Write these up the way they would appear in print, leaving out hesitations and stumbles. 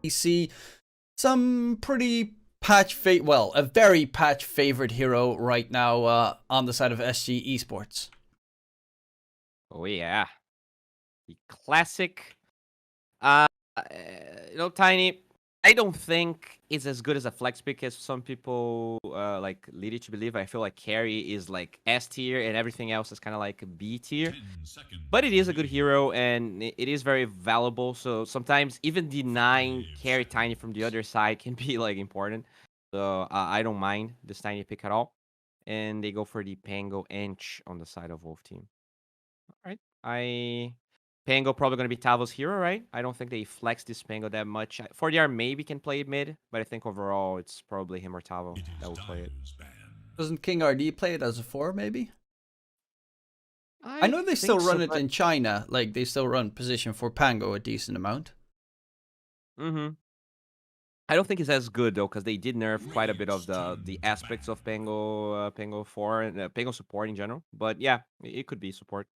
we see some pretty a very patch favorite hero right now on the side of SG Esports. Oh yeah, the classic. Uh, Tiny. I don't think it's as good as a flex pick as some people like lead you to believe. I feel like carry is like S tier and everything else is kind of like B tier. But it is a good hero and it is very valuable. So sometimes even denying carry Tiny from the other side can be like important. So I don't mind this Tiny pick at all. And they go for the Pango Ench on the side of Wolf team. All right. Pango probably going to be Tavo's hero, right? I don't think they flex this Pango that much. 4DR maybe can play it mid, but I think overall it's probably him or Tavo that will play it. Doesn't King RD play it as a 4, maybe? I I know they still think run so, it in China. Like, they still run position for Pango a decent amount. I don't think it's as good though, because they did nerf quite a bit of the aspects of Pango 4 and Pango support in general. But yeah, it could be support.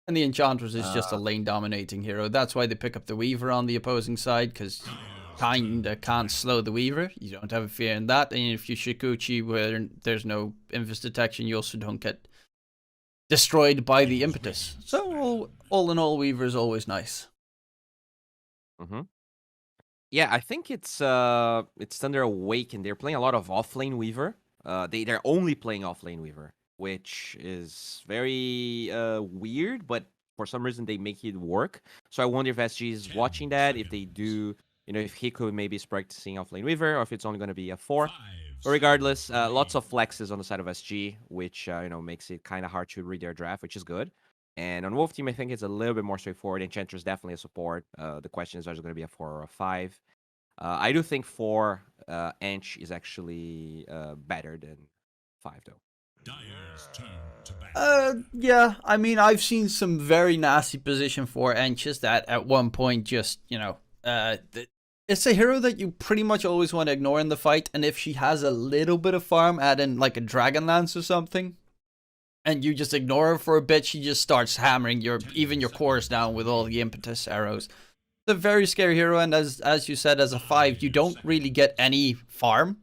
And the Enchantress is just a Uh, lane dominating hero. That's why they pick up the Weaver on the opposing side, because kinda can't slow the Weaver. You don't have a fear in that. And if you Shikuchi where there's no invis detection, you also don't get destroyed by the impetus. So all in all, Weaver is always nice. Yeah, I think it's Thunder Awaken. They're playing a lot of offlane Weaver. They're only playing offlane Weaver, which is very weird, but for some reason they make it work. So I wonder if SG is watching that, if they do, if he could maybe is practicing offlane Weaver, or if it's only going to be a 4. But regardless, lots of flexes on the side of SG, which makes it kind of hard to read their draft, which is good. And on Wolf Team, I think it's a little bit more straightforward. Enchantress is definitely a support. The question is, are there going to be a 4 or a 5? I do think 4 Ench is actually better than 5, though. Yeah, I mean, I've seen some very nasty position for Enches that at one point just, it's a hero that you pretty much always want to ignore in the fight, and if she has a little bit of farm, add in like a Dragon Lance or something, and you just ignore her for a bit, she just starts hammering even your cores down with all the impetus arrows. It's a very scary hero, and as you said, as a 5, you don't really get any farm.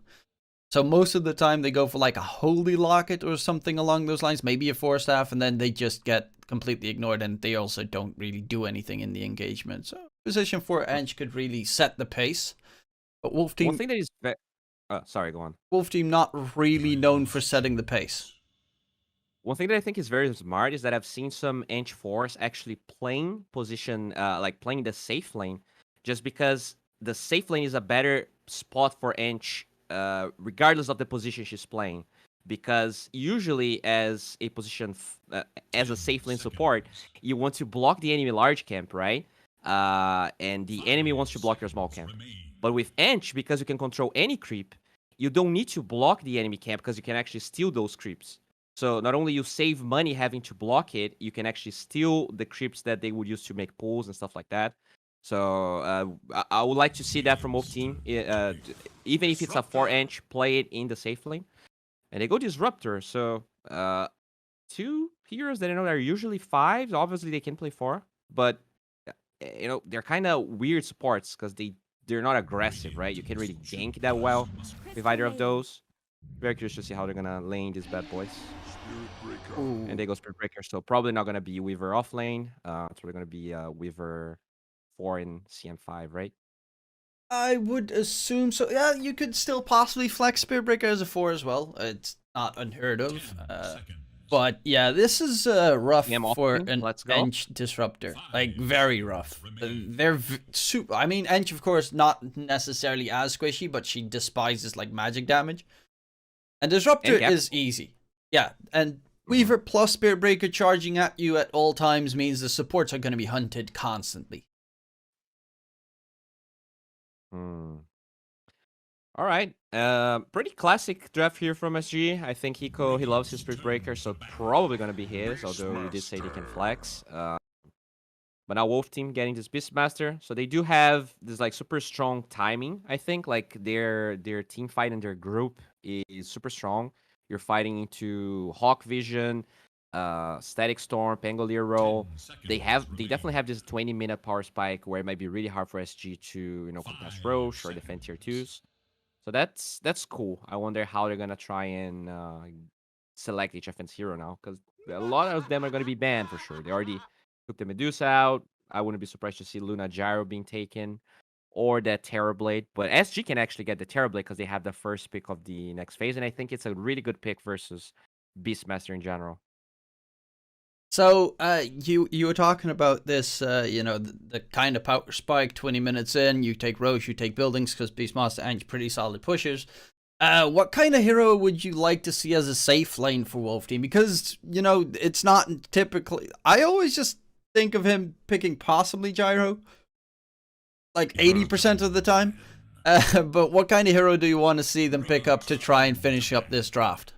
So most of the time they go for like a Holy Locket or something along those lines, maybe a 4 staff, and then they just get completely ignored, and they also don't really do anything in the engagement. So position 4 Ench could really set the pace. But Wolf Team... One thing that is... sorry, go on. Wolf Team not really known for setting the pace. One thing that I think is very smart is that I've seen some Ench 4s actually playing position, like playing the safe lane, just because the safe lane is a better spot for Ench regardless of the position she's playing, because usually as a position as a safe lane support, you want to block the enemy large camp, right? And the enemy wants to block your small camp. But with Ench, because you can control any creep, you don't need to block the enemy camp because you can actually steal those creeps. So not only you save money having to block it, you can actually steal the creeps that they would use to make pulls and stuff like that. So I would like to see that from both team. Even if it's a 4 Ench, play it in the safe lane. And they go Disruptor. So 2 heroes that I know are usually 5s. Obviously, they can play 4. But, they're kind of weird supports because they're not aggressive, right? You can't really gank that well with either of those. Very curious to see how they're going to lane these bad boys. Ooh. And they go Spirit Breaker. So probably not going to be Weaver off lane. It's probably going to be Weaver 4 in CM5, right? I would assume so. Yeah, you could still possibly flex Spirit Breaker as a 4 as well. It's not unheard of. But yeah, this is rough for an Ench Disruptor. Like, very rough. They're super. I mean, Ench, of course, not necessarily as squishy, but she despises like magic damage. And Disruptor is easy. Yeah, and Weaver plus Spirit Breaker charging at you at all times means the supports are going to be hunted constantly. All right. Pretty classic draft here from SG. I think he loves his Spirit Breaker, so probably going to be his, although you did say they can flex. But now Wolf Team getting this Beastmaster. So they do have this like super strong timing, I think. Like their team fight and their group is super strong. You're fighting into Hawk Vision. Static Storm, Pangolier roll. They definitely have this 20-minute power spike where it might be really hard for SG to, contest Roche or defend tier 2s. So that's cool. I wonder how they're gonna try and select HFN's hero now, because a lot of them are gonna be banned for sure. They already took the Medusa out. I wouldn't be surprised to see Luna Gyro being taken, or that Terrorblade. But SG can actually get the Terrorblade because they have the first pick of the next phase, and I think it's a really good pick versus Beastmaster in general. So, you were talking about this, the kind of power spike. 20 minutes in, you take Roche, you take buildings because Beastmaster and pretty solid pushers. What kind of hero would you like to see as a safe lane for Wolf Team? Because it's not typically. I always just think of him picking possibly Gyro, like 80% of the time. But what kind of hero do you want to see them pick up to try and finish up this draft?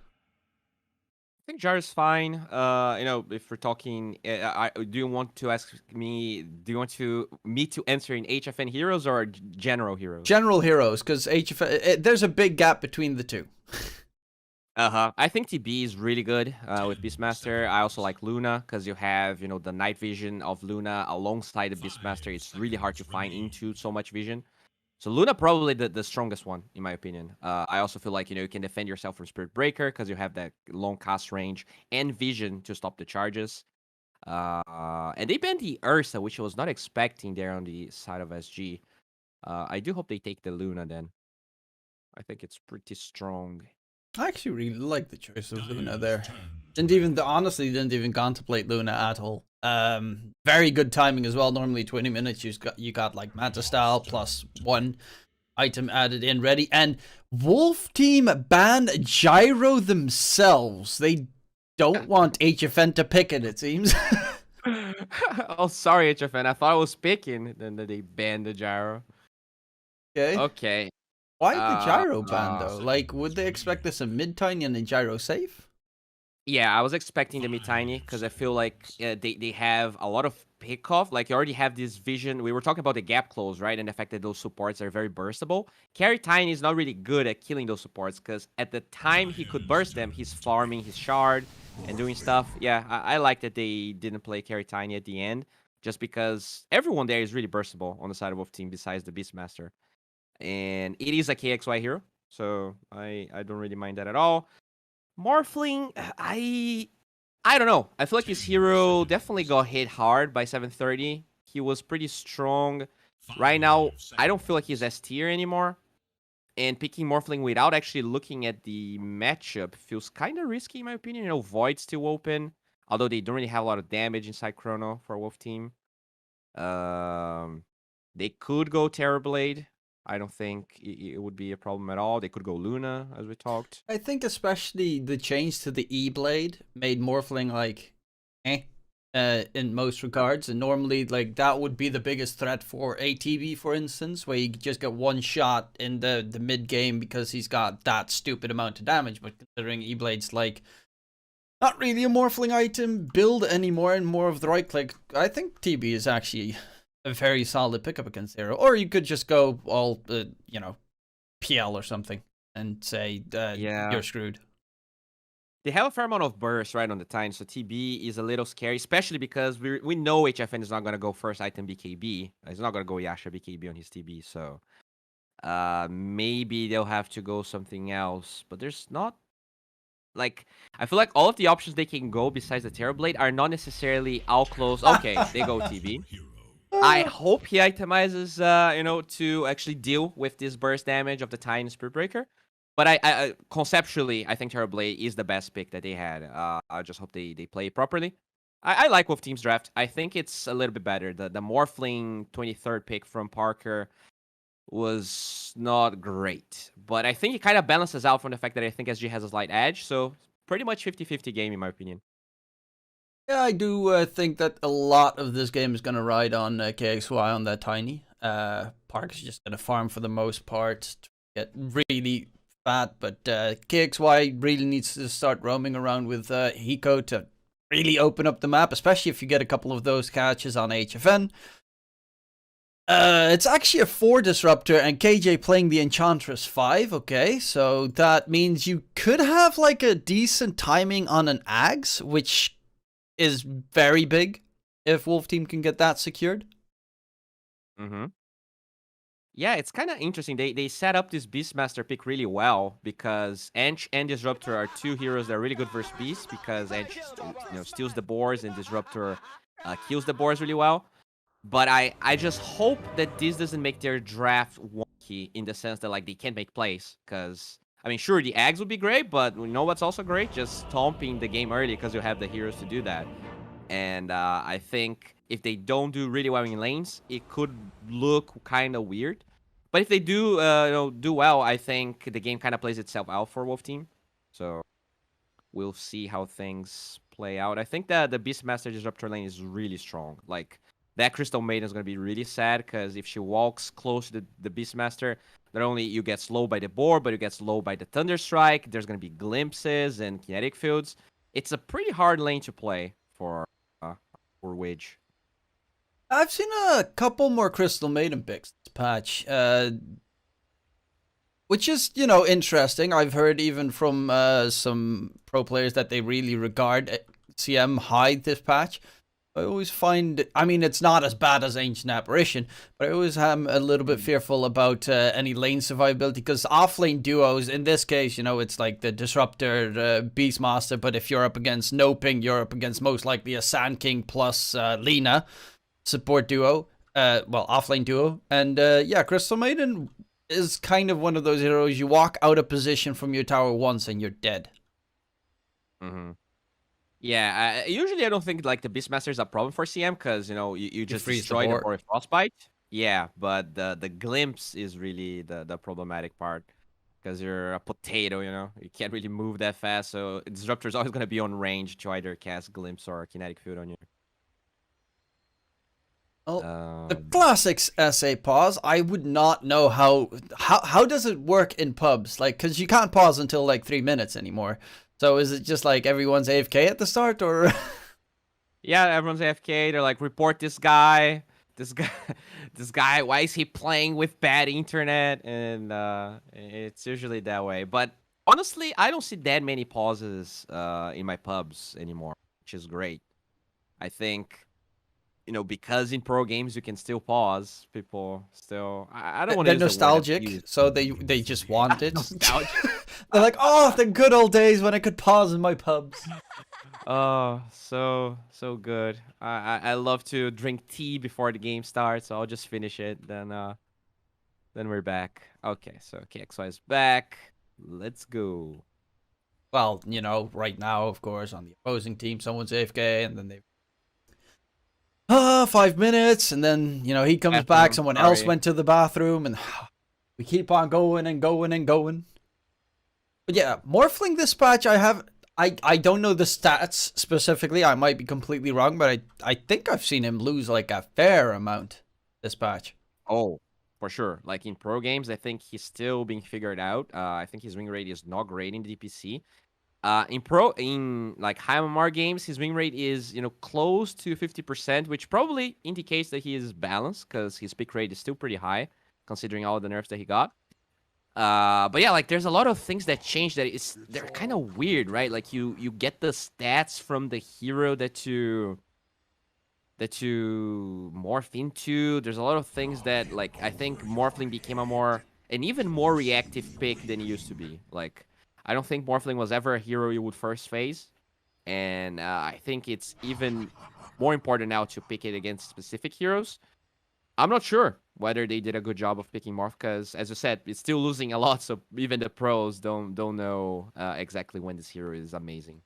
I think Gyro's fine. If we're talking, do you want to ask me? Do you want me to answer in HFN heroes or general heroes? General heroes, because HFN, there's a big gap between the two. I think TB is really good with Beastmaster. I also like Luna because you have the night vision of Luna alongside the Beastmaster. It's really hard to find into so much vision. So Luna probably the strongest one, in my opinion. I also feel like, you can defend yourself from Spirit Breaker because you have that long cast range and vision to stop the charges. And they banned the Ursa, which I was not expecting there on the side of SG. I do hope they take the Luna then. I think it's pretty strong. I actually really like the choice of Luna there. Honestly didn't even contemplate Luna at all. Very good timing as well. Normally 20 minutes you got like Manta Style plus 1 item added in ready. And Wolf Team banned Gyro themselves. They don't want HFN to pick it seems. Oh, sorry, HFN. I thought I was picking. Then they banned the Gyro. Okay. Why the Gyro ban though? Like, would they expect this a mid-tiny and a Gyro safe? Yeah, I was expecting the mid-tiny because I feel like they have a lot of pick-off. Like, you already have this vision. We were talking about the gap close, right? And the fact that those supports are very burstable. Carry Tiny is not really good at killing those supports because at the time he could burst them, he's farming his shard and doing stuff. Yeah, I like that they didn't play Carry Tiny at the end just because everyone there is really burstable on the side of Wolf Team besides the Beastmaster. And it is a KXY hero, so I don't really mind that at all. Morphling, I don't know. I feel like his hero definitely got hit hard by 730. He was pretty strong. Right now, I don't feel like he's S tier anymore. And picking Morphling without actually looking at the matchup feels kind of risky in my opinion. Void's still open, although they don't really have a lot of damage inside Chrono for Wolf Team. They could go Terrorblade. I don't think it would be a problem at all. They could go Luna, as we talked. I think especially the change to the E-Blade made Morphling like, in most regards. And normally, like, that would be the biggest threat for ATB, for instance, where you just get one shot in the mid-game because he's got that stupid amount of damage. But considering E-Blade's, like, not really a Morphling item build anymore and more of the right-click, I think TB is actually a very solid pickup against Zero. Or you could just go all, PL or something and say, you're screwed. They have a fair amount of burst right on the time, so TB is a little scary, especially because we know HFN is not going to go first item BKB. He's not going to go Yasha BKB on his TB, so maybe they'll have to go something else. But there's not, like, I feel like all of the options they can go besides the Terrorblade are not necessarily all close. Okay, they go TB. I hope he itemizes, to actually deal with this burst damage of the Titan Spirit Breaker. But I conceptually, I think Terrorblade is the best pick that they had. I just hope they play it properly. I like Wolf Team's draft. I think it's a little bit better. The Morphling 23rd pick from Parker was not great. But I think it kind of balances out from the fact that I think SG has a slight edge. So pretty much 50-50 game in my opinion. Yeah, I do think that a lot of this game is going to ride on KXY on that Tiny. Park is just going to farm for the most part to get really fat, but KXY really needs to start roaming around with Hiko to really open up the map, especially if you get a couple of those catches on HFN. It's actually a 4 Disruptor and KJ playing the Enchantress 5, okay, so that means you could have like a decent timing on an Ags, which is very big if Wolf Team can get that secured. Mm-hmm. Yeah, it's kind of interesting. They set up this Beastmaster pick really well because Ench and Disruptor are two heroes that are really good versus Beast because Ench steals the boards and Disruptor kills the boards really well. But I just hope that this doesn't make their draft wonky in the sense that like they can't make plays because I mean sure the eggs would be great, but you know what's also great? Just stomping the game early because you have the heroes to do that. And I think if they don't do really well in lanes, it could look kind of weird. But if they do, do well, I think the game kind of plays itself out for Wolf Team. So we'll see how things play out. I think that the Beastmaster Disruptor lane is really strong. Like that Crystal Maiden is gonna be really sad because if she walks close to the Beastmaster, not only you get slowed by the board, but you get slowed by the Thunder Strike. There's gonna be glimpses and kinetic fields. It's a pretty hard lane to play for Wedge. I've seen a couple more Crystal Maiden picks this patch, which is, interesting. I've heard even from some pro players that they really regard CM high this patch. I always find, I mean, it's not as bad as Ancient Apparition, but I always am a little bit fearful about any lane survivability because off-lane duos, in this case, it's like the Disruptor, the Beastmaster, but if you're up against Noping, you're up against most likely a Sand King plus Lina support duo, off-lane duo. And yeah, Crystal Maiden is kind of one of those heroes you walk out of position from your tower once and you're dead. Mm-hmm. Yeah, usually I don't think like the Beastmaster is a problem for CM because you just destroy them or Frostbite. Yeah, but the glimpse is really the problematic part because you're a potato. You can't really move that fast. So Disruptor is always gonna be on range to either cast glimpse or kinetic field on you. Well, the classics SA pause. I would not know how does it work in pubs, like because you can't pause until like 3 minutes anymore. So is it just like everyone's AFK at the start, or? Yeah, everyone's AFK. They're like, report this guy. This guy. Why is he playing with bad internet? And it's usually that way. But honestly, I don't see that many pauses in my pubs anymore, which is great. I think, because in pro games you can still pause. People still. I don't want to. They're nostalgic, so they just want it. They're like, oh, the good old days when I could pause in my pubs. Oh, so good. I love to drink tea before the game starts, so I'll just finish it. Then we're back. Okay, so KXY is back. Let's go. Well, right now, of course, on the opposing team, someone's AFK, and then they 5 minutes, and then he comes back. Someone else went to the bathroom, and we keep on going and going and going. But yeah, Morphling this patch, I don't know the stats specifically. I might be completely wrong, but I think I've seen him lose like a fair amount this patch. Oh, for sure. Like in pro games, I think he's still being figured out. I think his win rate is not great in the DPC. In like high MMR games, his win rate is close to 50%, which probably indicates that he is balanced because his pick rate is still pretty high considering all the nerfs that he got. But yeah, like there's a lot of things that change they're kind of weird, right? Like you get the stats from the hero that you morph into. There's a lot of things that like I think Morphling became an even more reactive pick than it used to be. Like I don't think Morphling was ever a hero you would first phase, and I think it's even more important now to pick it against specific heroes. I'm not sure whether they did a good job of picking Morph because, as you said, it's still losing a lot. So even the pros don't know exactly when this hero is amazing.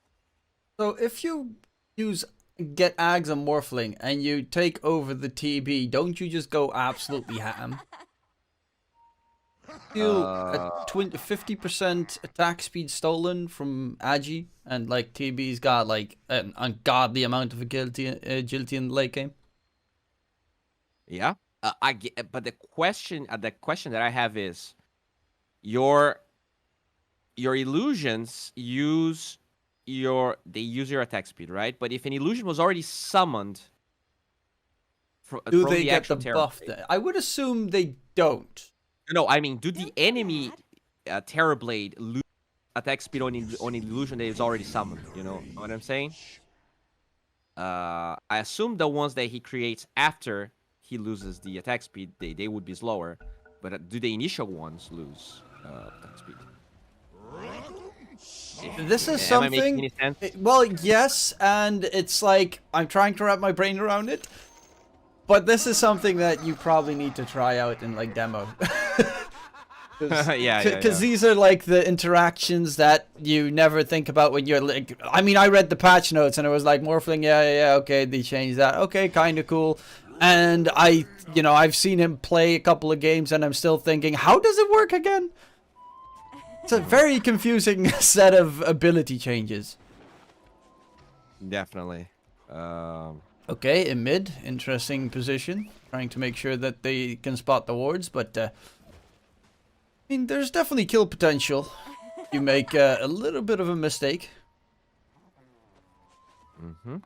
So if you use get Ags and Morphling and you take over the TB, don't you just go absolutely ham? Feel a 50% attack speed stolen from Agi, and like TB's got like an ungodly amount of agility in the late game. Yeah, but the question that I have is, your illusions use your attack speed, right? But if an illusion was already summoned, do they get the buff? I would assume they don't. No, I mean, do the enemy Terrorblade lose attack speed on illusion that is already summoned? You know what I'm saying? I assume the ones that he creates after he loses the attack speed, they would be slower. But do the initial ones lose attack speed? This is Am I making something. any sense? Well, yes, and it's like I'm trying to wrap my brain around it. But this is something that you probably need to try out in like demo. Because these are like the interactions that you never think about when you're like. I mean, I read the patch notes and it was like Morphling, yeah, okay, they changed that. Okay, kind of cool. And I've seen him play a couple of games and I'm still thinking, how does it work again? It's a very confusing set of ability changes. Definitely. Okay, in mid, interesting position. Trying to make sure that they can spot the wards, but I mean, there's definitely kill potential. You make a little bit of a mistake. Mm-hmm.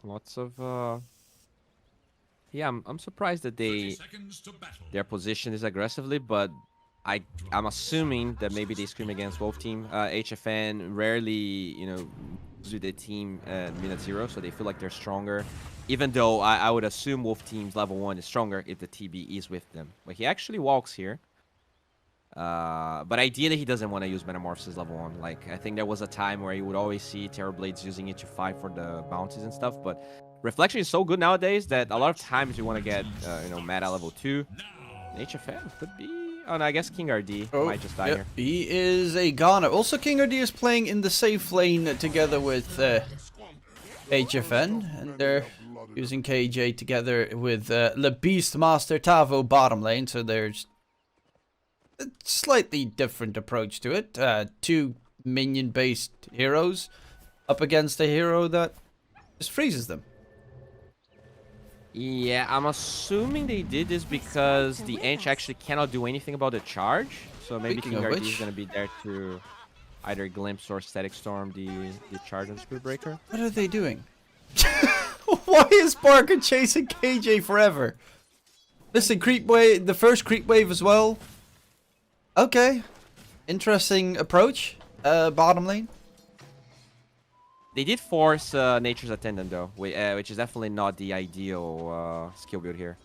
Lots of yeah, I'm surprised that their position is aggressively, but I'm assuming that maybe they scream against Wolf Team. HFN rarely, do the team minute 0, so they feel like they're stronger. Even though I would assume Wolf Team's level 1 is stronger if the TB is with them. But he actually walks here. But ideally he doesn't want to use Metamorphosis level 1. Like, I think there was a time where you would always see Terrorblades using it to fight for the bounties and stuff, but Reflection is so good nowadays that a lot of times you want to get, meta level 2. HFN could be... Oh, no, I guess King RD might just die here. He is a goner. Also, King RD is playing in the safe lane together with HFN, and they're using KJ together with the Beastmaster Tavo bottom lane, so there's a slightly different approach to it. 2 minion-based heroes up against a hero that just freezes them. Yeah, I'm assuming they did this because the Ench actually cannot do anything about the charge. So maybe King RD is going to be there to either glimpse or static storm the charge on Screwbreaker. What are they doing? Why is Barker chasing KJ forever? Listen, creep wave, the first creep wave as well. Okay. Interesting approach. Bottom lane. They did force Nature's Attendant though, which is definitely not the ideal skill build here.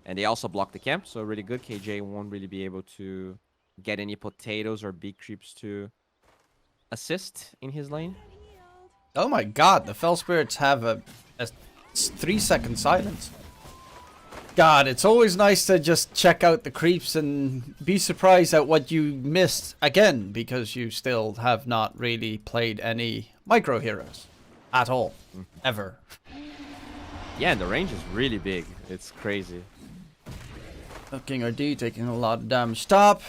And they also blocked the camp, so really good. KJ won't really be able to get any potatoes or big creeps to assist in his lane. Oh my god, the Fell Spirits have a 3-second silence. God, it's always nice to just check out the creeps and be surprised at what you missed again, because you still have not really played any micro heroes at all, ever. Yeah, and the range is really big. It's crazy. King RD taking a lot of damage. Stop.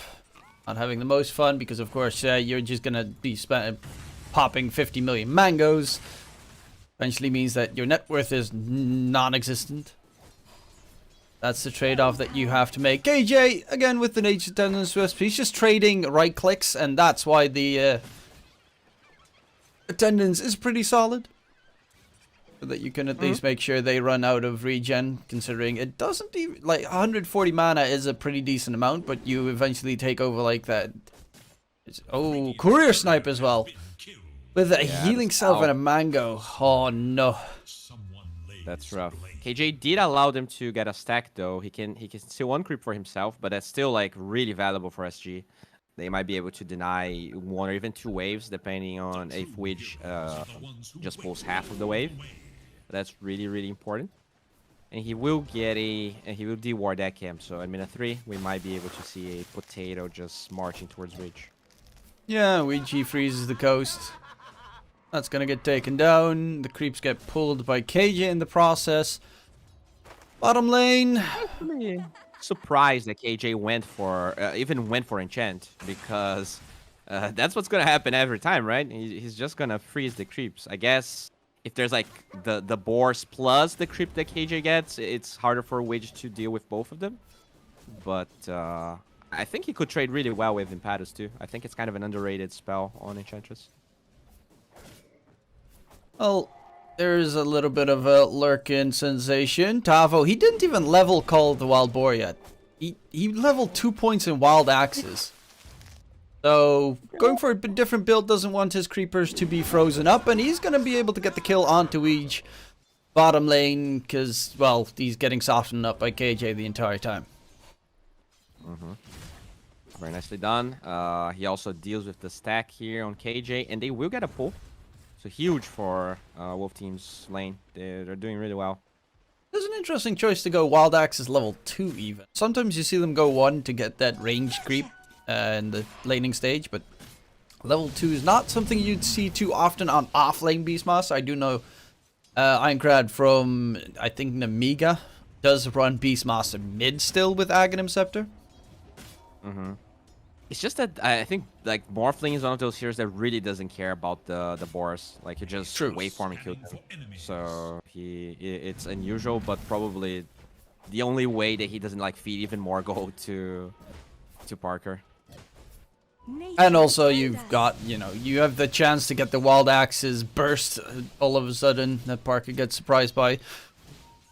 Not having the most fun because, of course, you're just gonna be popping 50 million mangoes. Eventually means that your net worth is non-existent. That's the trade-off that you have to make. KJ, again, with the Nature's Attendant Wisp, he's just trading right clicks, and that's why the attendance is pretty solid. So that you can at least make sure they run out of regen, considering it doesn't even... Like, 140 mana is a pretty decent amount, but you eventually take over like that... Oh, Courier Snipe as well. With a healing self and a mango. Oh, no. That's rough. KJ did allow them to get a stack though. He can still one creep for himself, but that's still like really valuable for SG. They might be able to deny 1 or even 2 waves depending on if Widge just pulls half of the wave. But that's really important. And he will get deward that camp. So at minute 3, we might be able to see a potato just marching towards Widge. Yeah, Ouija freezes the coast. That's gonna get taken down. The creeps get pulled by KJ in the process. Bottom lane. Surprised that KJ went for enchant, because that's what's gonna happen every time, right? He's just gonna freeze the creeps. I guess if there's like the boars plus the creep that KJ gets, it's harder for Widge to deal with both of them. But I think he could trade really well with Impetus too. I think it's kind of an underrated spell on Enchantress. Well, there's a little bit of a lurking sensation. Tavo, he didn't even level call the Wild Boar yet. He leveled 2 points in Wild Axes. So, going for a different build, doesn't want his creepers to be frozen up, and he's going to be able to get the kill onto Weege. bottom lane because, well, he's getting softened up by KJ the entire time. Very nicely done. He also deals with the stack here on KJ, and they will get a pull. So huge for Wolf Team's lane. They're doing really well. There's an interesting choice to go Wild Axe is level 2 even. Sometimes you see them go 1 to get that range creep in the laning stage, but level 2 is not something you'd see too often on off-lane Beastmaster. I do know Ironcrad from, I think, Namiga does run Beastmaster mid still with Aghanim Scepter. It's just that I think like Morphling is one of those heroes that really doesn't care about the boars. Like you just waveform and kill them. So it's unusual, but probably the only way that he doesn't like feed even more gold to Parker. And also you've got, you have the chance to get the Wild Axe's burst all of a sudden that Parker gets surprised by.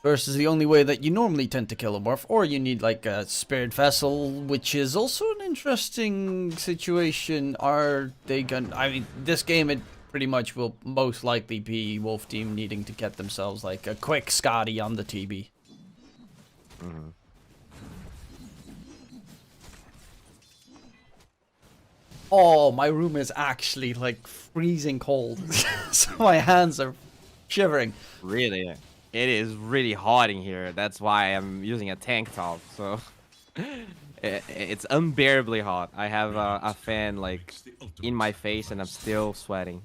Burst is the only way that you normally tend to kill a morph, or you need like a Spirit Vessel, which is also an interesting situation. Are they gonna, I mean, this game it pretty much will most likely be Wolf Team needing to get themselves like a quick Scotty on the TB. Oh, my room is actually like freezing cold. So my hands are shivering. Really? It is really hot in here. That's why I'm using a tank top. So it's unbearably hot. I have a fan like in my face and I'm still sweating.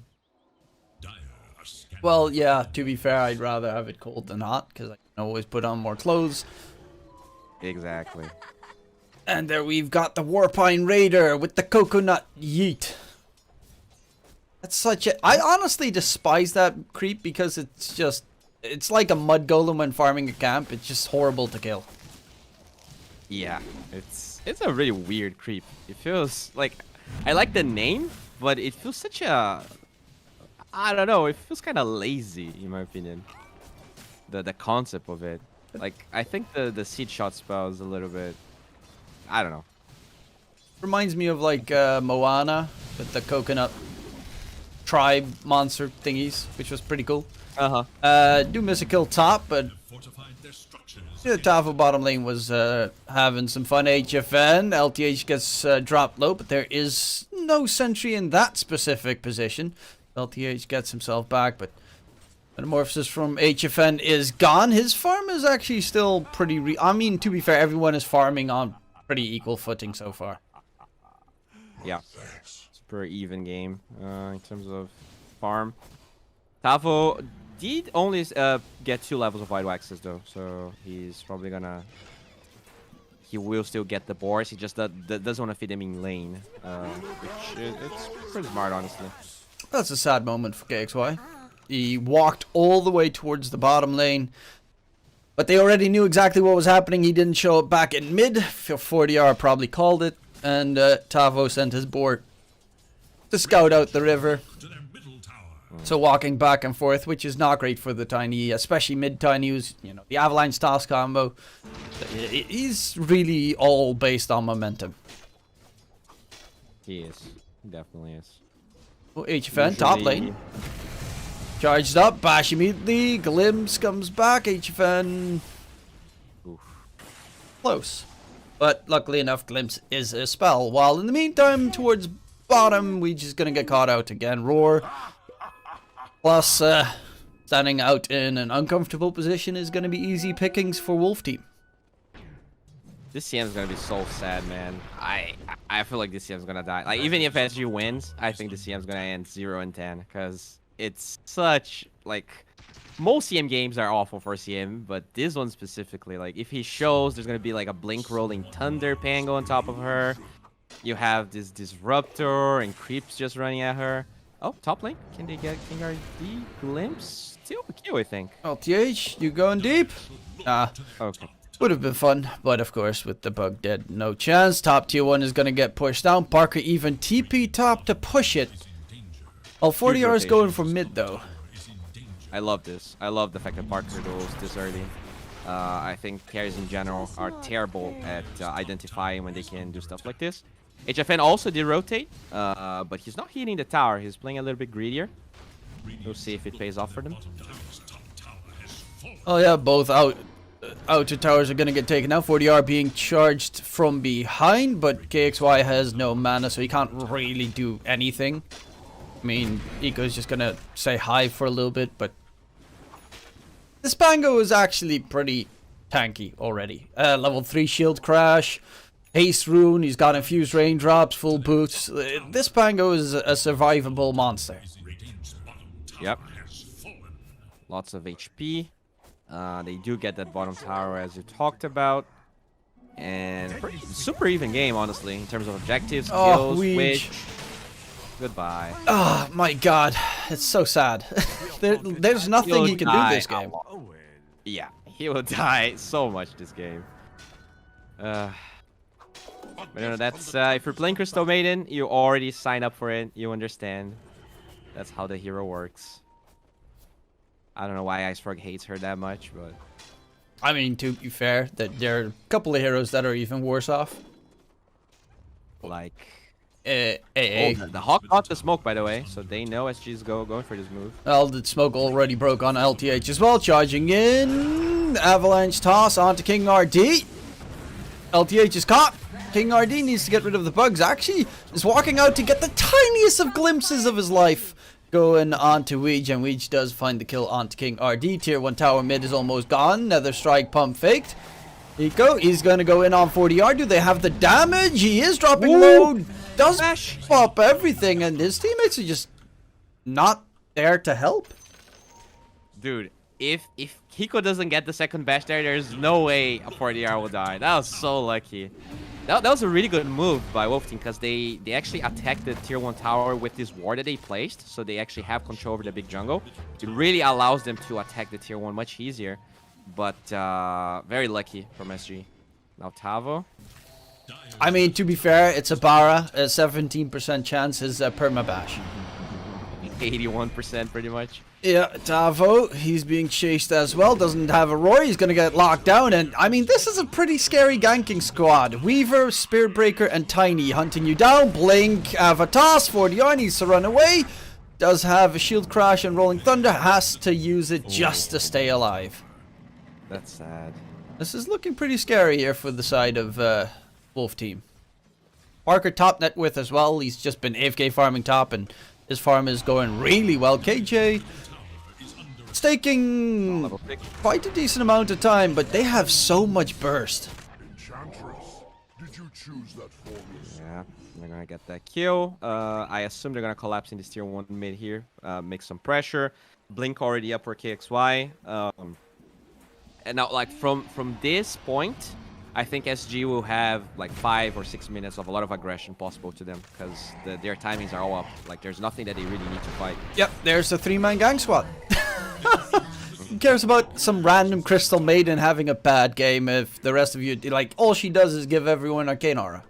Well, yeah, to be fair, I'd rather have it cold than hot because I can always put on more clothes. Exactly. And there we've got the Warpine Raider with the coconut yeet. That's such a... I honestly despise that creep because it's just... It's like a mud golem when farming a camp. It's just horrible to kill. Yeah, it's a really weird creep. It feels like... I like the name, but it feels such a... I don't know, it feels kind of lazy in my opinion. The concept of it. Like, I think the seed shot spell is a little bit... I don't know. Reminds me of like Moana with the coconut tribe monster thingies, which was pretty cool. Do miss a kill top, but the Tavo bottom lane was having some fun. HFN, LTH gets dropped low, but there is no sentry in that specific position. LTH gets himself back, but Metamorphosis from HFN is gone. His farm is actually still pretty... I mean, to be fair, everyone is farming on pretty equal footing so far. Yeah, super even game in terms of farm. Tavo did only get 2 levels of Wide Waxes though, so he's probably gonna... He will still get the boars, he just doesn't want to feed them in lane, which it's pretty smart, honestly. That's a sad moment for KXY. He walked all the way towards the bottom lane, but they already knew exactly what was happening. He didn't show up back in mid. 40R probably called it, and Tavo sent his board to scout out the river. So walking back and forth, which is not great for the Tiny, especially mid Tiny, who's, the Avalanche Toss combo. He's really all based on momentum. He is. He definitely is. Oh, HFN, top lane. Charged up, bash immediately, Glimpse comes back, HFN... Oof. Close. But luckily enough, Glimpse is a spell. While in the meantime, towards bottom, we just gonna get caught out again. Roar. Plus, standing out in an uncomfortable position is gonna be easy pickings for Wolf Team. This CM is gonna be so sad, man. I feel like this CM is gonna die. Like, even if SG wins, I think the CM is gonna end 0-10, because it's such, like, most CM games are awful for CM, but this one specifically, like, if he shows there's gonna be like a Blink Rolling Thunder Pango on top of her, you have this Disruptor and creeps just running at her. Oh, top lane, can they get King RD Glimpse? Still a kill, I think. LTH, you going deep? Okay. Would have been fun, but of course, with the bug dead, no chance. Top tier 1 is going to get pushed down. Parker even TP top to push it. Oh, 40R is going for mid, though. I love this. I love the fact that Parker goes this early. I think carries in general are terrible at identifying when they can do stuff like this. HFN also did rotate, but he's not hitting the tower. He's playing a little bit greedier. We'll see if it pays off for them. Oh yeah, both outer towers are gonna get taken out. 40R being charged from behind, but KXY has no mana, so he can't really do anything. I mean, Eco's just gonna say hi for a little bit, but this Pango is actually pretty tanky already. Level 3 shield crash, haste rune, he's got infused raindrops, full boots. This Pango is a survivable monster. Yep. Lots of HP. They do get that bottom tower as you talked about. And super even game, honestly, in terms of objectives, skills, witch. Goodbye. Oh my god, it's so sad. There's nothing he can do this game. Yeah, he will die so much this game. But you know, that's if you're playing Crystal Maiden, you already sign up for it. You understand. That's how the hero works. I don't know why Icefrog hates her that much, but I mean, to be fair, that there are a couple of heroes that are even worse off. Like AA. Oh, the Hawk got the smoke, by the way, so they know SG's going for this move. Well, the smoke already broke on LTH as well. Charging in. Avalanche toss onto King RD. LTH is caught. King RD needs to get rid of the bugs. Actually, is walking out to get the tiniest of glimpses of his life. Going on to Weege, and Weege does find the kill onto King RD. Tier 1 tower mid is almost gone. Nether strike pump faked. Eco, he's going to go in on 40R. Do they have the damage? He is dropping low. Does pop everything, and his teammates are just not there to help. Dude, if Hiko doesn't get the second bash there's no way a 40R will die. That was so lucky. That was a really good move by Wolf Team, because they actually attacked the tier 1 tower with this ward that they placed, so they actually have control over the big jungle. It really allows them to attack the tier 1 much easier, but very lucky from SG. Now Tavo. I mean, to be fair, it's a Bara. A 17% chance is a permabash. 81% pretty much. Yeah, Tavo, he's being chased as well. Doesn't have a Roar. He's going to get locked down. And, I mean, this is a pretty scary ganking squad. Weaver, Spiritbreaker, and Tiny hunting you down. Blink, Avatos, 40R needs to run away. Does have a Shield Crash and Rolling Thunder. Has to use it just to stay alive. That's sad. This is looking pretty scary here for the side of Wolf Team. Parker top net with as well. He's just been AFK farming top, and his farm is going really well. KJ staking quite a decent amount of time, but they have so much burst. Yeah, they're gonna get that kill. I assume they're gonna collapse in this tier 1 mid here. Make some pressure. Blink already up for KXY. And now, like, from this point, I think SG will have like 5 or 6 minutes of a lot of aggression possible to them, because their timings are all up. Like, there's nothing that they really need to fight. Yep, there's a 3-man gang squad. Who cares about some random Crystal Maiden having a bad game if the rest of you, like, all she does is give everyone Arcane Aura.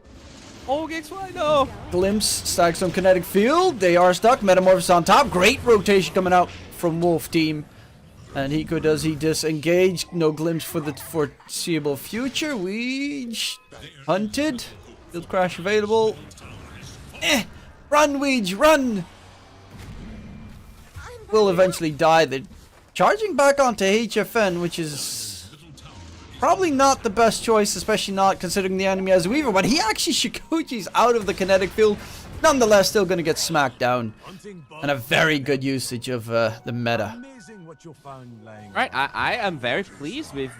Oh, KXY, no! Glimpse, stacks on Kinetic Field. They are stuck. Metamorphosis on top. Great rotation coming out from Wolf Team. And Hiko, does he disengage? No glimpse for the foreseeable future. Weege hunted. Field crash available. Run, Weege, run! Will eventually die. They're charging back onto HFN, which is probably not the best choice, especially not considering the enemy has a Weaver. But he actually Shikuchi's out of the kinetic field. Nonetheless, still going to get smacked down. And a very good usage of the meta. Right, I am very pleased with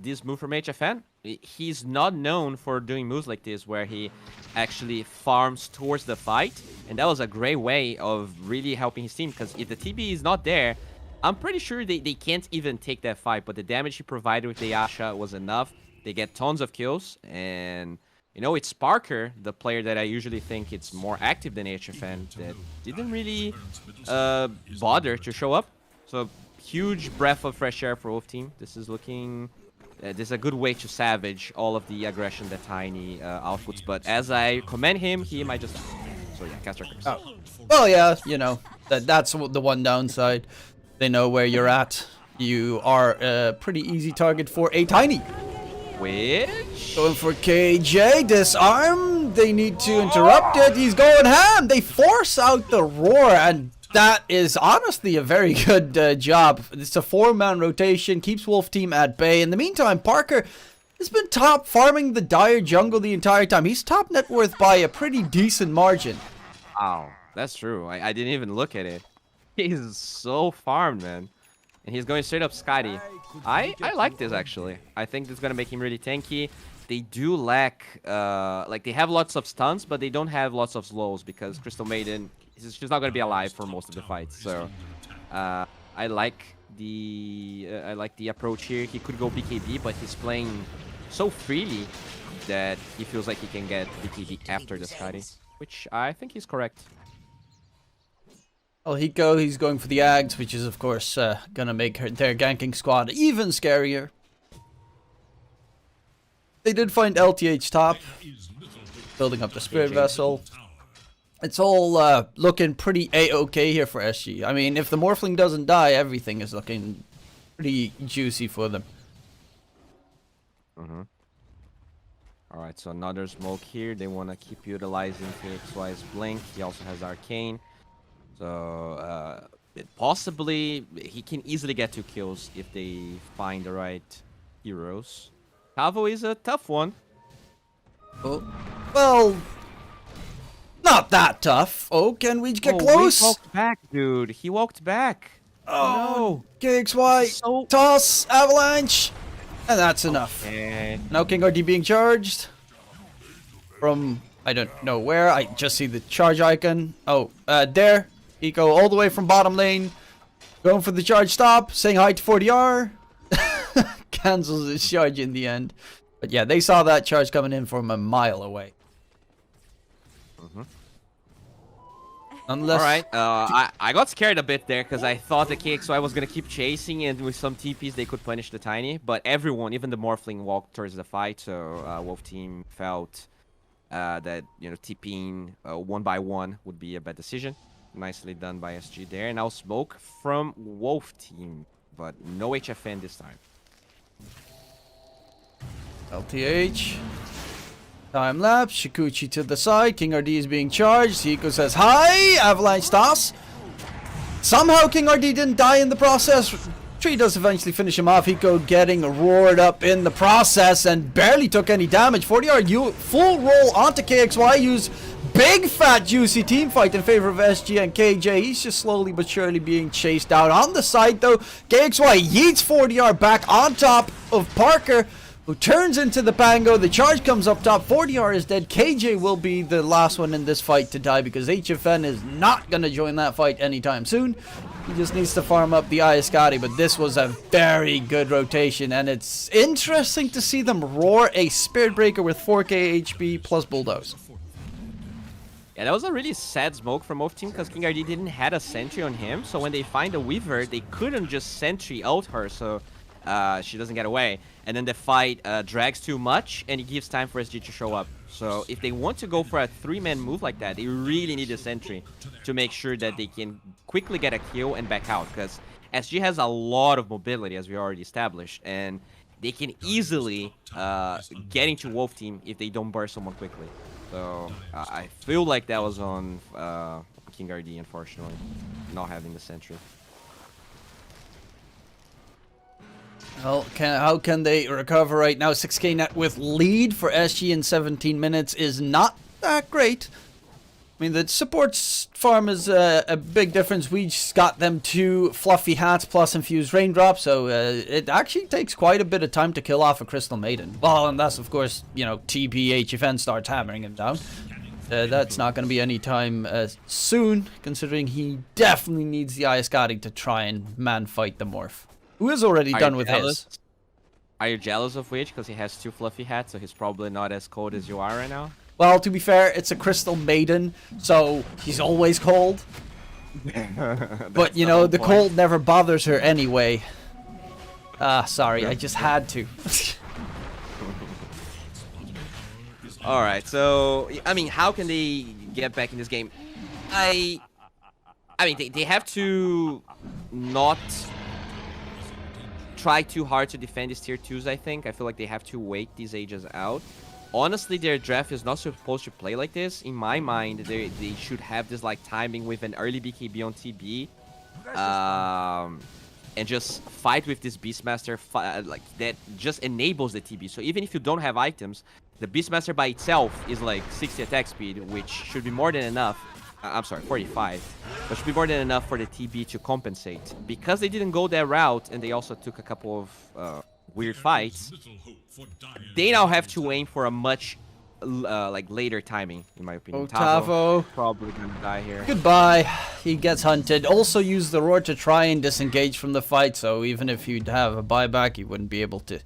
this move from HFN. He's not known for doing moves like this, where he actually farms towards the fight, and that was a great way of really helping his team, because if the TB is not there, I'm pretty sure they can't even take that fight, but the damage he provided with the Yasha was enough. They get tons of kills, and you know, it's Parker, the player that I usually think it's more active than HFN, that didn't really bother to show up. So huge breath of fresh air for Wolf Team. This is looking... this is a good way to savage all of the aggression that Tiny outputs. But as I commend him, he might just... So yeah, caster curse. Oh. Well, yeah, you know, that's the one downside. They know where you're at. You are a pretty easy target for a Tiny. Which? Going for KJ, disarm. They need to interrupt it. He's going ham. They force out the roar, and That is honestly a very good job. It's a 4-man rotation, keeps Wolf Team at bay. In the meantime, Parker has been top farming the Dire jungle the entire time. He's top net worth by a pretty decent margin. Wow, that's true. I didn't even look at it. He's so farmed, man. And he's going straight up Scotty. I like this, actually. I think this is going to make him really tanky. They do lack, like, they have lots of stuns, but they don't have lots of slows because Crystal Maiden, she's not going to be alive for most of the fights. So, I like the approach here. He could go BKB, but he's playing so freely that he feels like he can get BKB after the Scotty, which I think he's correct. Well, he's going for the Ags, which is, of course, gonna make their ganking squad even scarier. They did find LTH top, building up the Spirit Vessel. It's all looking pretty A-okay here for SG. I mean, if the Morphling doesn't die, everything is looking pretty juicy for them. Alright, so another smoke here. They want to keep utilizing KXY's Blink. He also has Arcane. So, possibly, he can easily get 2 kills if they find the right heroes. Cavo is a tough one. Oh, well, not that tough. Oh, can we get close? He walked back, dude. He walked back. Oh, no. KXY, So... toss, avalanche, and that's enough. Okay. Now King RD being charged from, I don't know where. I just see the charge icon. Oh, there. Eco all the way from bottom lane. Going for the charge stop. Saying hi to 40R. Cancels his charge in the end. But yeah, they saw that charge coming in from a mile away. Unless... Alright, I got scared a bit there because I thought the KXY was going to keep chasing and with some TPs they could punish the Tiny. But everyone, even the Morphling, walked towards the fight. So Wolf Team felt that, you know, TPing 1 by 1 would be a bad decision. Nicely done by SG there. Now smoke from Wolf Team, but no HFN this time. LTH. Time lapse. Shikuchi to the side. King RD is being charged. Hiko says hi. Avalanche toss. Somehow King RD didn't die in the process. Tree does eventually finish him off. Hiko getting roared up in the process and barely took any damage. 40R full roll onto KXY. Use big fat juicy team fight in favor of SG and KJ. He's just slowly but surely being chased out. On the side though, KXY yeets 40R back on top of Parker, who turns into the Pango. The charge comes up top. 40R is dead. KJ will be the last one in this fight to die because HFN is not going to join that fight anytime soon. He just needs to farm up the Iascati, but this was a very good rotation, and it's interesting to see them roar a Spirit Breaker with 4k HP plus Bulldoze. Yeah, that was a really sad smoke from both team because King RD didn't had a sentry on him, so when they find a Weaver, they couldn't just sentry out her, so she doesn't get away. And then the fight drags too much, and it gives time for SG to show up. So if they want to go for a 3-man move like that, they really need a sentry to make sure that they can quickly get a kill and back out, because SG has a lot of mobility, as we already established, and they can easily get into Wolf Team if they don't burst someone quickly. So I feel like that was on King RD, unfortunately, not having the sentry. Well, how can they recover right now? 6k net with lead for SG in 17 minutes is not that great. I mean, the support's farm is a big difference. We just got them 2 fluffy hats plus infused raindrops, so it actually takes quite a bit of time to kill off a Crystal Maiden. Well, unless, of course, you know, TPHFN starts hammering him down. That's not going to be any time soon, considering he definitely needs the Iascati to try and man-fight the Morph, who is already done with his. Are you jealous of which? Because he has 2 fluffy hats, so he's probably not as cold as you are right now. Well, to be fair, it's a Crystal Maiden, so he's always cold. But, you know, the cold never bothers her anyway. Sorry, I just had to. Alright, so, I mean, how can they get back in this game? I mean, they have to not try too hard to defend these tier 2s, I think. I feel like they have to wait these ages out. honestly, their draft is not supposed to play like this. In my mind, they should have this like timing with an early BKB on TB, and just fight with this Beastmaster like that just enables the TB. So even if you don't have items, the Beastmaster by itself is like 60 attack speed, which should be more than enough. I'm sorry, 45, but should be more than enough for the TB to compensate. Because they didn't go that route, and they also took a couple of weird fights, they now have to aim for a much like later timing, in my opinion. Tavo probably gonna die here. Goodbye. He gets hunted. Also use the roar to try and disengage from the fight, so even if you'd have a buyback, you wouldn't be able to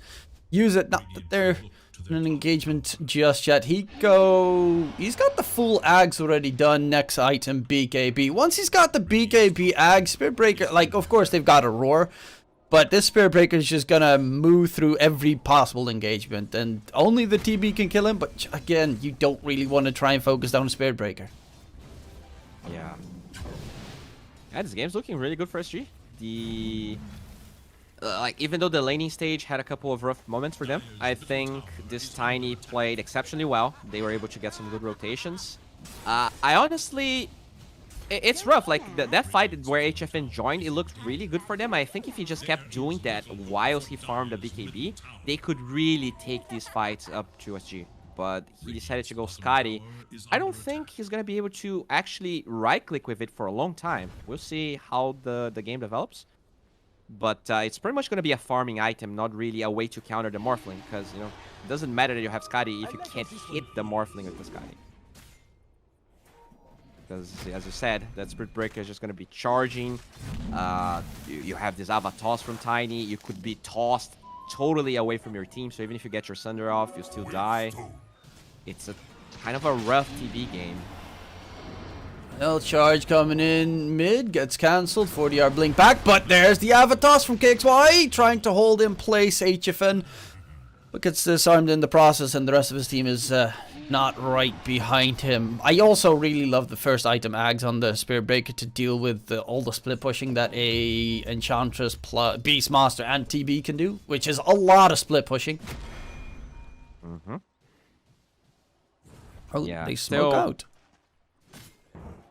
use it. Not that they're in an engagement just yet. He's got the full Ags already done. Next item, BKB. Once he's got the BKB Ag, Spirit Breaker, like, of course they've got a roar, but this Spirit Breaker is just gonna move through every possible engagement, and only the TB can kill him, but again, you don't really want to try and focus down Spirit Breaker. Yeah. Yeah, this game's looking really good for SG. Like, even though the laning stage had a couple of rough moments for them, I think this Tiny played exceptionally well. They were able to get some good rotations. I honestly... It's rough. Like, that fight where HFN joined, it looked really good for them. I think if he just kept doing that whilst he farmed the BKB, they could really take these fights up to SG. But he decided to go Scotty. I don't think he's going to be able to actually right-click with it for a long time. We'll see how the game develops. But it's pretty much going to be a farming item, not really a way to counter the Morphling. Because, you know, it doesn't matter that you have Scotty if you can't hit the Morphling with the Scotty. Because, as you said, that Spirit Breaker is just going to be charging. You have this Avatar from Tiny. You could be tossed totally away from your team. So even if you get your Sunder off, you still die. It's a kind of a rough TB game. L charge coming in mid, gets cancelled, 40R blink back, but there's the Avatars from KXY, trying to hold in place HFN, but gets disarmed in the process, and the rest of his team is not right behind him. I also really love the first item Ags on the Spirit Breaker to deal with all the split pushing that a Enchantress, Beastmaster, and TB can do, which is a lot of split pushing. Mm-hmm. Oh, Yeah, they smoke out.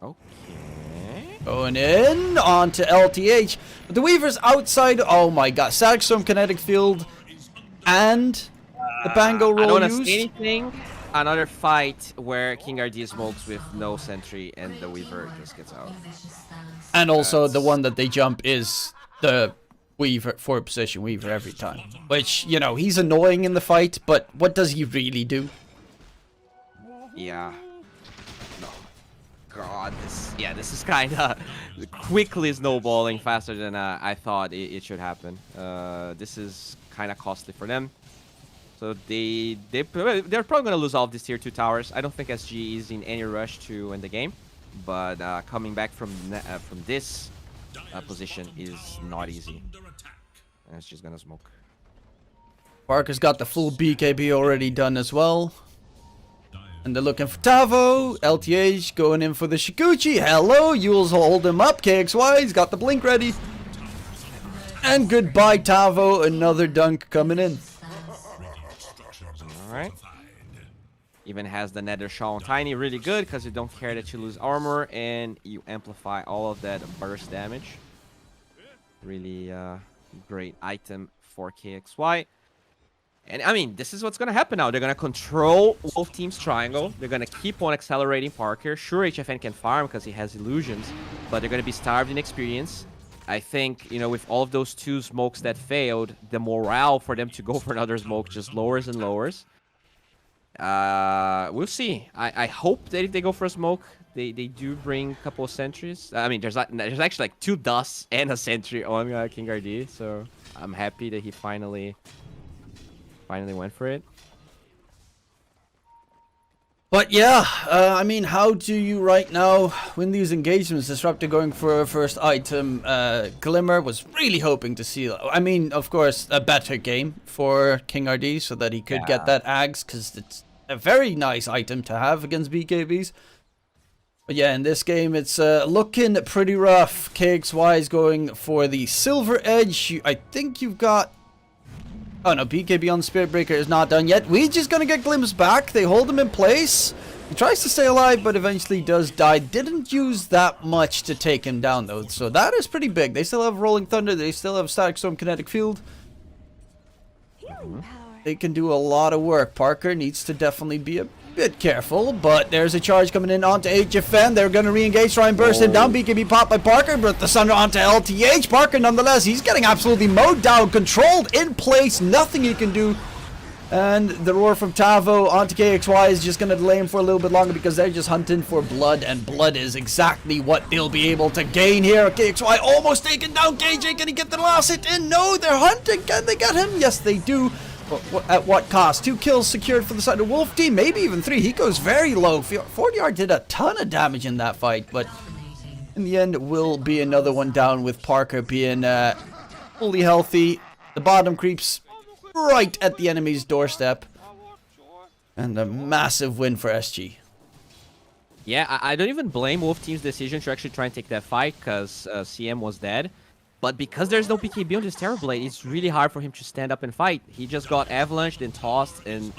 Okay. Going in onto LTH. But the Weaver's outside. Oh my god. Static Storm, Kinetic Field, and the Bango roll I don't want to used. say anything. Another fight where King RD smokes with no sentry and the Weaver just gets out. And also the one that they jump is the Weaver, forward position Weaver every time. Which, you know, he's annoying in the fight, but what does he really do? Yeah. No. God, this is kind of quickly snowballing faster than I thought it should happen. This is kind of costly for them. So they're probably going to lose all of these tier 2 towers. I don't think SG is in any rush to win the game. But coming back from this position is not easy. And it's just going to smoke. Parker's got the full BKB already done as well. And they're looking for Tavo. LTH going in for the Shikuchi. Hello, Yules will hold him up. KXY, he's got the blink ready. And goodbye, Tavo. Another dunk coming in. Alright. Even has the Nether Shawl on Tiny. Really good because you don't care that you lose armor and you amplify all of that burst damage. Really great item for KXY. And I mean, this is what's going to happen now. They're going to control both teams' triangle. They're going to keep on accelerating Parker. Sure, HFN can farm because he has illusions, but they're going to be starved in experience. I think, you know, with all of those 2 smokes that failed, the morale for them to go for another smoke just lowers and lowers. We'll see. I hope that if they go for a smoke, they do bring a couple of sentries. I mean, there's actually like 2 dusts and a sentry on King RD, so I'm happy that he finally went for it. But yeah, I mean, how do you right now win these engagements? Disruptor going for a first item. Glimmer was really hoping to see, I mean, of course, a better game for King RD so that he could get that Ags, because it's a very nice item to have against BKBs. But yeah, in this game, it's looking pretty rough. KXY is going for the Silver Edge. I think you've got Oh no, BKB on Spirit Breaker is not done yet. Weege is gonna get glimpsed back. They hold him in place. He tries to stay alive, but eventually does die. Didn't use that much to take him down, though. So that is pretty big. They still have Rolling Thunder. They still have Static Storm, Kinetic Field. They can do a lot of work. Parker needs to definitely be a bit careful, but there's a charge coming in onto HFN. They're going to re-engage, try and burst him down. BKB popped by Parker, but the Thunder onto LTH. Parker, nonetheless, he's getting absolutely mowed down, controlled, in place, nothing he can do. And the roar from Tavo onto KXY is just going to delay him for a little bit longer because they're just hunting for blood, and blood is exactly what they'll be able to gain here. KXY almost taken down. KJ, can he get the last hit in? No, they're hunting. Can they get him? Yes, they do. But at what cost? 2 kills secured for the side of Wolf team, maybe even 3. He goes very low. 40R did a ton of damage in that fight, but in the end, will be another one down with Parker being fully healthy. The bottom creeps right at the enemy's doorstep. And a massive win for SG. Yeah, I don't even blame Wolf Team's decision to actually try and take that fight, because CM was dead. But because there's no PKB on this Terrorblade, it's really hard for him to stand up and fight. He just got avalanched and tossed, and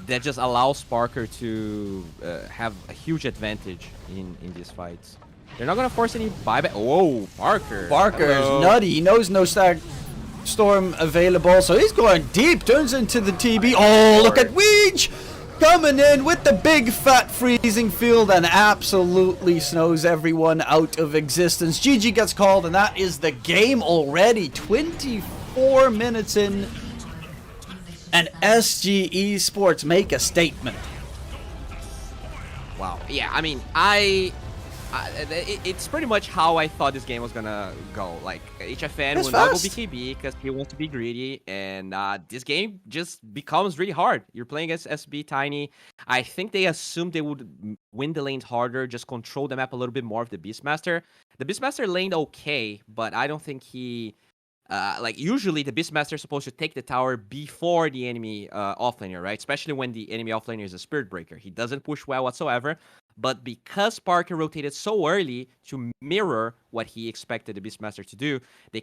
that just allows Parker to have a huge advantage in these fights. They're not going to force any buyback. Whoa, Parker. Parker's nutty. He knows no Static Storm available, so he's going deep. Turns into the TB. Oh, look at Weege coming in with the big fat freezing field and absolutely snows everyone out of existence. GG gets called, and that is the game already. 24 minutes in, and SG Esports make a statement. Wow. Yeah, I mean, it's pretty much how I thought this game was gonna go. Like, HFN will not go BKB because he wants to be greedy, and this game just becomes really hard. You're playing against SB Tiny. I think they assumed they would win the lanes harder, just control the map a little bit more of the Beastmaster. The Beastmaster laned okay, but I don't think he... like, usually the Beastmaster is supposed to take the tower before the enemy offlaner, right? Especially when the enemy offlaner is a Spirit Breaker. He doesn't push well whatsoever. But because Parker rotated so early to mirror what he expected the Beastmaster to do, they